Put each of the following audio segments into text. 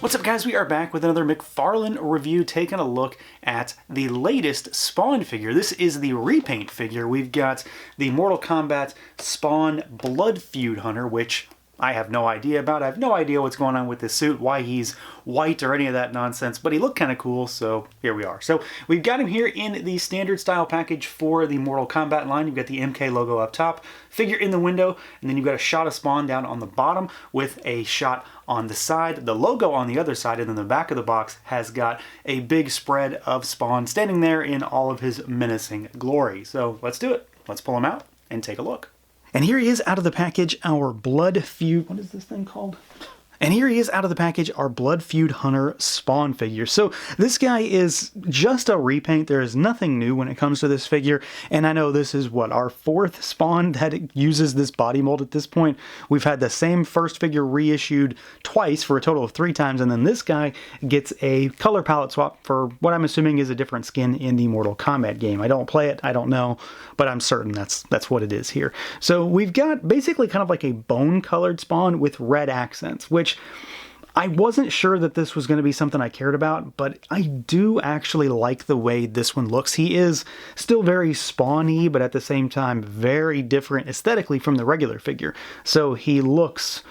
What's up, guys? We are back with another McFarlane review, taking a look at the latest Spawn figure. This is the repaint figure. We've got the Mortal Kombat Spawn Blood Feud Hunter, which I have no idea about. I have no idea what's going on with this suit, why he's white or any of that nonsense, but he looked kind of cool, so here we are. So we've got him here in the standard style package for the Mortal Kombat line. You've got the MK logo up top, figure in the window, and then you've got a shot of Spawn down on the bottom with a shot on the side, the logo on the other side, and then the back of the box has got a big spread of Spawn standing there in all of his menacing glory. So let's do it. Let's pull him out and take a look. And here he is out of the package, our Blood Feud, what is this thing called? And here he is out of the package, our Blood Feud Hunter Spawn figure. So this guy is just a repaint. There is nothing new when it comes to this figure. And I know this is, what, our fourth Spawn that uses this body mold at this point. We've had the same first figure reissued twice for a total of 3 times. And then this guy gets a color palette swap for what I'm assuming is a different skin in the Mortal Kombat game. I don't play it, I don't know, but I'm certain that's what it is here. So we've got basically kind of like a bone-colored Spawn with red accents, which I wasn't sure that this was going to be something I cared about, but I do actually like the way this one looks. He is still very Spawn-y, but at the same time very different aesthetically from the regular figure. So he looks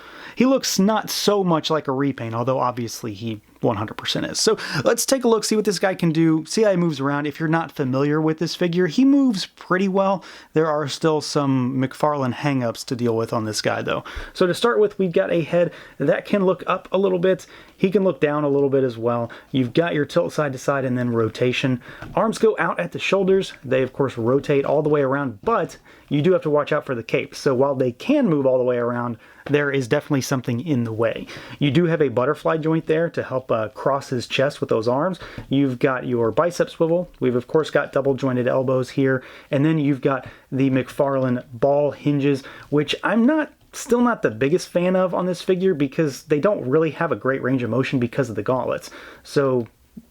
not so much like a repaint, although obviously he 100% is. So let's take a look, see what this guy can do, see how he moves around. If you're not familiar with this figure, he moves pretty well. There are still some McFarlane hang-ups to deal with on this guy, though. So to start with, we've got a head that can look up a little bit. He can look down a little bit as well. You've got your tilt side to side and then rotation. Arms go out at the shoulders. They, of course, rotate all the way around, but you do have to watch out for the cape. So while they can move all the way around, there is definitely something in the way. You do have a butterfly joint there to help cross his chest with those arms. You've got your bicep swivel. We've of course got double jointed elbows here, and then you've got the McFarlane ball hinges, which I'm still not the biggest fan of on this figure because they don't really have a great range of motion because of the gauntlets. So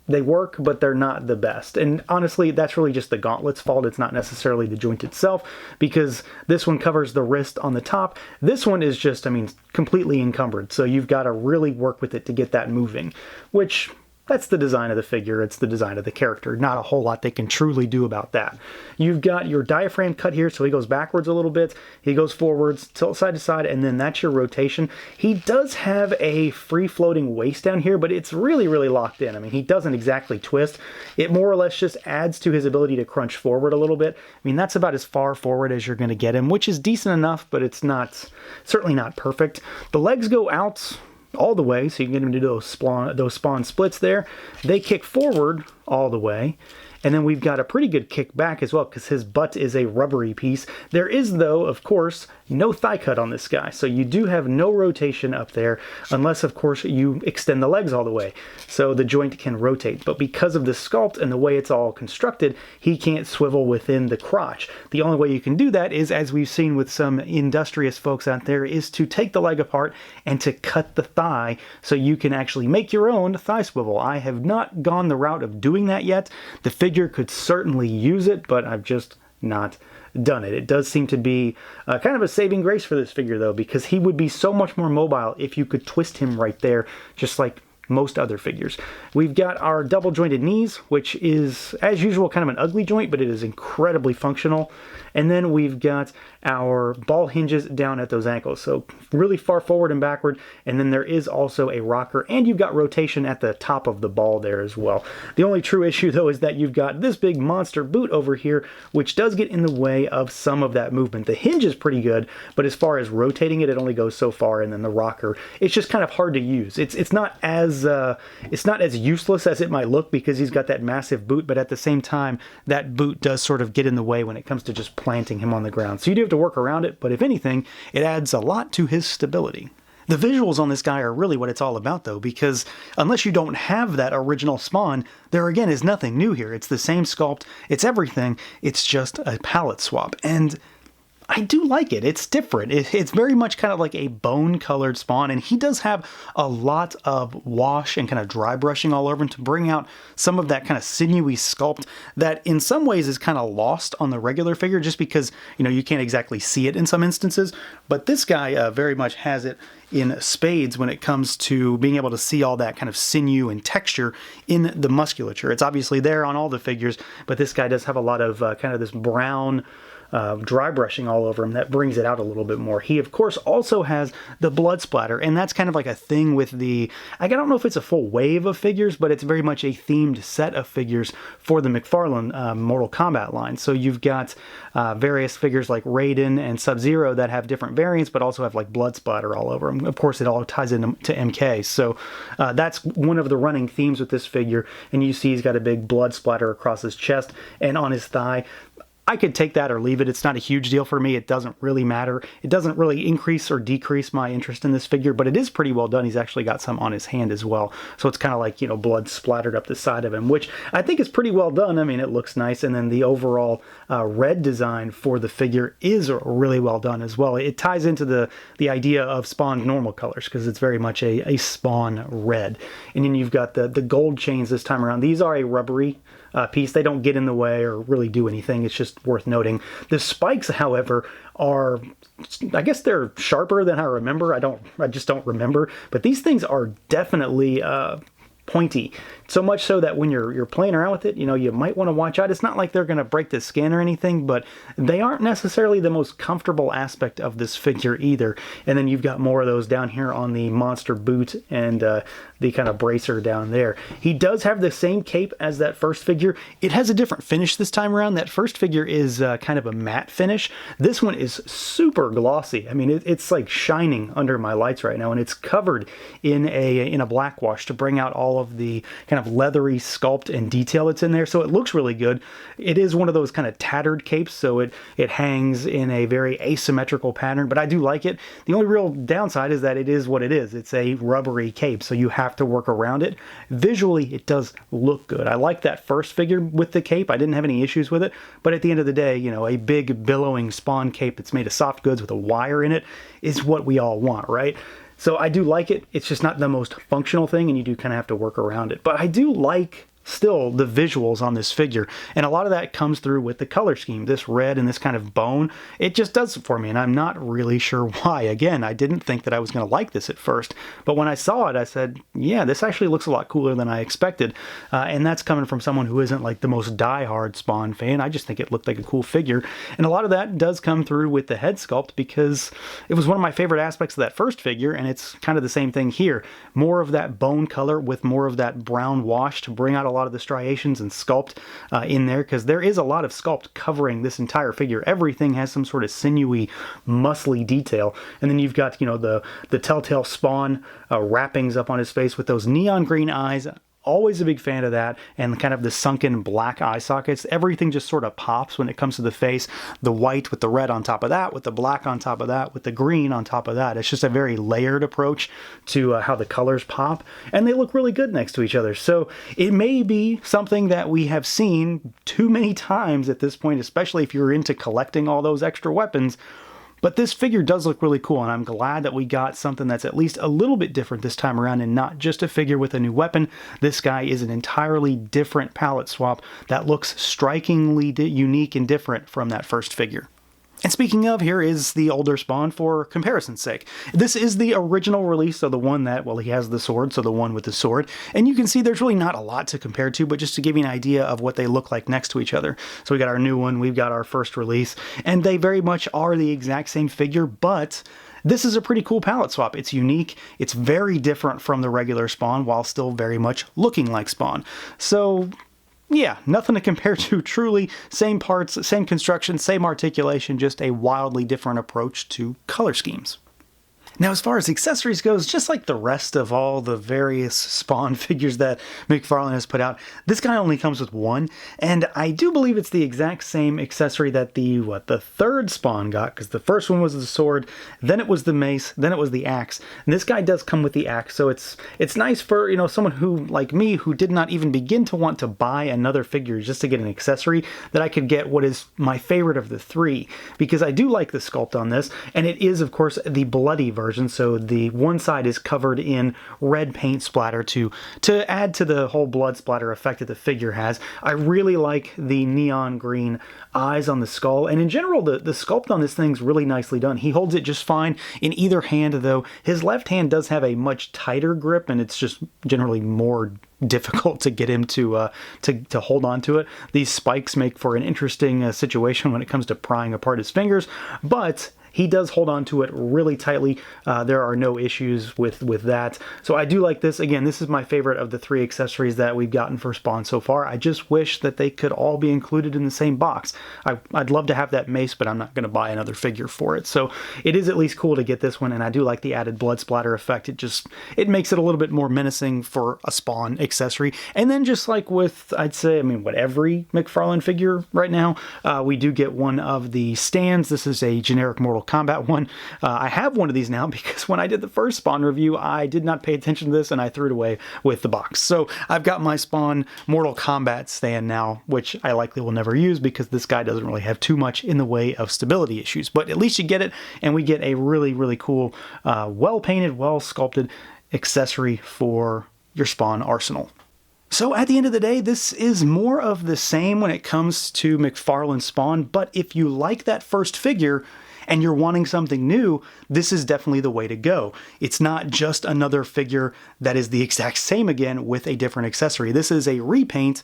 they work, but they're not the best. And honestly, that's really just the gauntlet's fault. It's not necessarily the joint itself, because this one covers the wrist on the top. This one is just, completely encumbered. So you've got to really work with it to get that moving, which that's the design of the figure. It's the design of the character. Not a whole lot they can truly do about that. You've got your diaphragm cut here, so he goes backwards a little bit. He goes forwards, tilt side to side, and then that's your rotation. He does have a free-floating waist down here, but it's really, really locked in. He doesn't exactly twist. It more or less just adds to his ability to crunch forward a little bit. That's about as far forward as you're going to get him, which is decent enough, but it's certainly not perfect. The legs go out all the way, so you can get him to do those spawn splits there. They kick forward all the way, and then we've got a pretty good kick back as well because his butt is a rubbery piece. There is, though, of course, no thigh cut on this guy, so you do have no rotation up there unless, of course, you extend the legs all the way, so the joint can rotate. But because of the sculpt and the way it's all constructed, he can't swivel within the crotch. The only way you can do that is, as we've seen with some industrious folks out there, is to take the leg apart and to cut the thigh so you can actually make your own thigh swivel. I have not gone the route of doing that yet. The figure could certainly use it, but I've just not done it. It does seem to be kind of a saving grace for this figure, though, because he would be so much more mobile if you could twist him right there, just like most other figures. We've got our double jointed knees, which is, as usual, kind of an ugly joint, but it is incredibly functional. And then we've got our ball hinges down at those ankles, so really far forward and backward. And then there is also a rocker, and you've got rotation at the top of the ball there as well. The only true issue, though, is that you've got this big monster boot over here, which does get in the way of some of that movement. The hinge is pretty good, but as far as rotating it, it only goes so far, and then the rocker, it's just kind of hard to use. It's not as useless as it might look because he's got that massive boot, but at the same time, that boot does sort of get in the way when it comes to just planting him on the ground. So you do have to work around it, but if anything, it adds a lot to his stability. The visuals on this guy are really what it's all about, though, because unless you don't have that original Spawn, there again is nothing new here. It's the same sculpt, it's everything, it's just a palette swap. And I do like it. It's different. It's very much kind of like a bone-colored Spawn, and he does have a lot of wash and kind of dry brushing all over him to bring out some of that kind of sinewy sculpt that in some ways is kind of lost on the regular figure just because, you know, you can't exactly see it in some instances. But this guy very much has it in spades when it comes to being able to see all that kind of sinew and texture in the musculature. It's obviously there on all the figures, but this guy does have a lot of kind of this brown dry brushing all over him that brings it out a little bit more. He, of course, also has the blood splatter, and that's kind of like a thing with the, I don't know if it's a full wave of figures, but it's very much a themed set of figures for the McFarlane Mortal Kombat line. So you've got various figures like Raiden and Sub-Zero that have different variants, but also have like blood splatter all over them. Of course, it all ties into MK, so that's one of the running themes with this figure, and you see he's got a big blood splatter across his chest and on his thigh. I could take that or leave it. It's not a huge deal for me. It doesn't really matter. It doesn't really increase or decrease my interest in this figure, but it is pretty well done. He's actually got some on his hand as well. So it's kind of like, you know, blood splattered up the side of him, which I think is pretty well done. I mean, it looks nice. And then the overall red design for the figure is really well done as well. It ties into the idea of Spawn's normal colors because it's very much a Spawn red. And then you've got the gold chains this time around. These are a rubbery piece. They don't get in the way or really do anything. It's just worth noting. The spikes, however, are, I guess they're sharper than I remember. I just don't remember. But these things are definitely pointy. So much so that when you're playing around with it, you know, you might want to watch out. It's not like they're going to break the skin or anything, but they aren't necessarily the most comfortable aspect of this figure either. And then you've got more of those down here on the monster boot and the kind of bracer down there. He does have the same cape as that first figure. It has a different finish this time around. That first figure is kind of a matte finish. This one is super glossy. I mean, it's like shining under my lights right now, and it's covered in a black wash to bring out all of the kind of leathery sculpt and detail that's in there. So it looks really good. It is one of those kind of tattered capes, so it hangs in a very asymmetrical pattern, but I do like it. The only real downside is that it is what it is. It's a rubbery cape, so you have to work around it. Visually, it does look good. I like that first figure with the cape. I didn't have any issues with it, but at the end of the day, you know, a big billowing Spawn cape that's made of soft goods with a wire in it is what we all want, right? So I do like it. It's just not the most functional thing, and you do kind of have to work around it. But I do like still the visuals on this figure, and a lot of that comes through with the color scheme. This red and this kind of bone, it just does it for me, and I'm not really sure why. Again, I didn't think that I was going to like this at first, but when I saw it, I said, yeah, this actually looks a lot cooler than I expected, and that's coming from someone who isn't like the most die-hard Spawn fan. I just think it looked like a cool figure, and a lot of that does come through with the head sculpt because it was one of my favorite aspects of that first figure, and it's kind of the same thing here. More of that bone color with more of that brown wash to bring out a lot of the striations and sculpt in there, because there is a lot of sculpt covering this entire figure. Everything has some sort of sinewy, muscly detail. And then you've got, you know, the telltale Spawn wrappings up on his face with those neon green eyes. Always a big fan of that, and kind of the sunken black eye sockets. Everything just sort of pops when it comes to the face. The white with the red on top of that, with the black on top of that, with the green on top of that. It's just a very layered approach to how the colors pop, and they look really good next to each other. So it may be something that we have seen too many times at this point, especially if you're into collecting all those extra weapons. But this figure does look really cool, and I'm glad that we got something that's at least a little bit different this time around and not just a figure with a new weapon. This guy is an entirely different palette swap that looks strikingly unique and different from that first figure. And speaking of, here is the older Spawn for comparison's sake. This is the original release, so the one that, well, he has the sword, so the one with the sword. And you can see there's really not a lot to compare to, but just to give you an idea of what they look like next to each other. So we got our new one, we've got our first release, and they very much are the exact same figure, but this is a pretty cool palette swap. It's unique, it's very different from the regular Spawn, while still very much looking like Spawn. So yeah, nothing to compare to. Truly, same parts, same construction, same articulation, just a wildly different approach to color schemes. Now, as far as accessories goes, just like the rest of all the various Spawn figures that McFarlane has put out, this guy only comes with one, and I do believe it's the exact same accessory that the third Spawn got, because the first one was the sword, then it was the mace, then it was the axe, and this guy does come with the axe, so it's nice for, you know, someone who, like me, who did not even begin to want to buy another figure just to get an accessory, that I could get what is my favorite of the three, because I do like the sculpt on this, and it is, of course, the bloody version. So the one side is covered in red paint splatter to add to the whole blood splatter effect that the figure has. I really like the neon green eyes on the skull, and in general the sculpt on this thing's really nicely done. He holds it just fine in either hand, though his left hand does have a much tighter grip, and it's just generally more difficult to get him to hold on to it. These spikes make for an interesting situation when it comes to prying apart his fingers, but he does hold on to it really tightly. There are no issues with that. So I do like this. Again, this is my favorite of the three accessories that we've gotten for Spawn so far. I just wish that they could all be included in the same box. I'd love to have that mace, but I'm not going to buy another figure for it. So it is at least cool to get this one, and I do like the added blood splatter effect. It makes it a little bit more menacing for a Spawn accessory. And then just like with, I'd say, I mean, what every McFarlane figure right now, we do get one of the stands. This is a generic Mortal Kombat one. I have one of these now because when I did the first Spawn review, I did not pay attention to this and I threw it away with the box. So I've got my Spawn Mortal Kombat stand now, which I likely will never use because this guy doesn't really have too much in the way of stability issues. But at least you get it, and we get a really, really cool, well-painted, well-sculpted accessory for your Spawn arsenal. So at the end of the day, this is more of the same when it comes to McFarlane Spawn, but if you like that first figure, and you're wanting something new, this is definitely the way to go. It's not just another figure that is the exact same again with a different accessory. This is a repaint.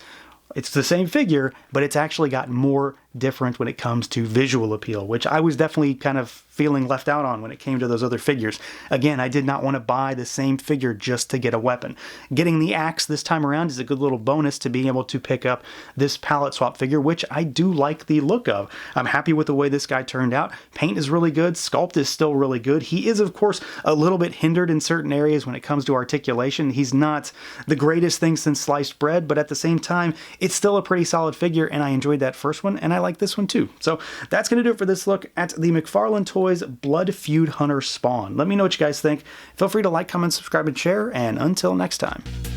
It's the same figure, but it's actually got more different when it comes to visual appeal, which I was definitely kind of feeling left out on when it came to those other figures. Again, I did not want to buy the same figure just to get a weapon. Getting the axe this time around is a good little bonus to being able to pick up this palette swap figure, which I do like the look of. I'm happy with the way this guy turned out. Paint is really good. Sculpt is still really good. He is, of course, a little bit hindered in certain areas when it comes to articulation. He's not the greatest thing since sliced bread, but at the same time, it's still a pretty solid figure, and I enjoyed that first one, and I like this one too. So that's going to do it for this look at the McFarlane Toys Blood Feud Hunter Spawn. Let me know what you guys think. Feel free to like, comment, subscribe, and share, and until next time.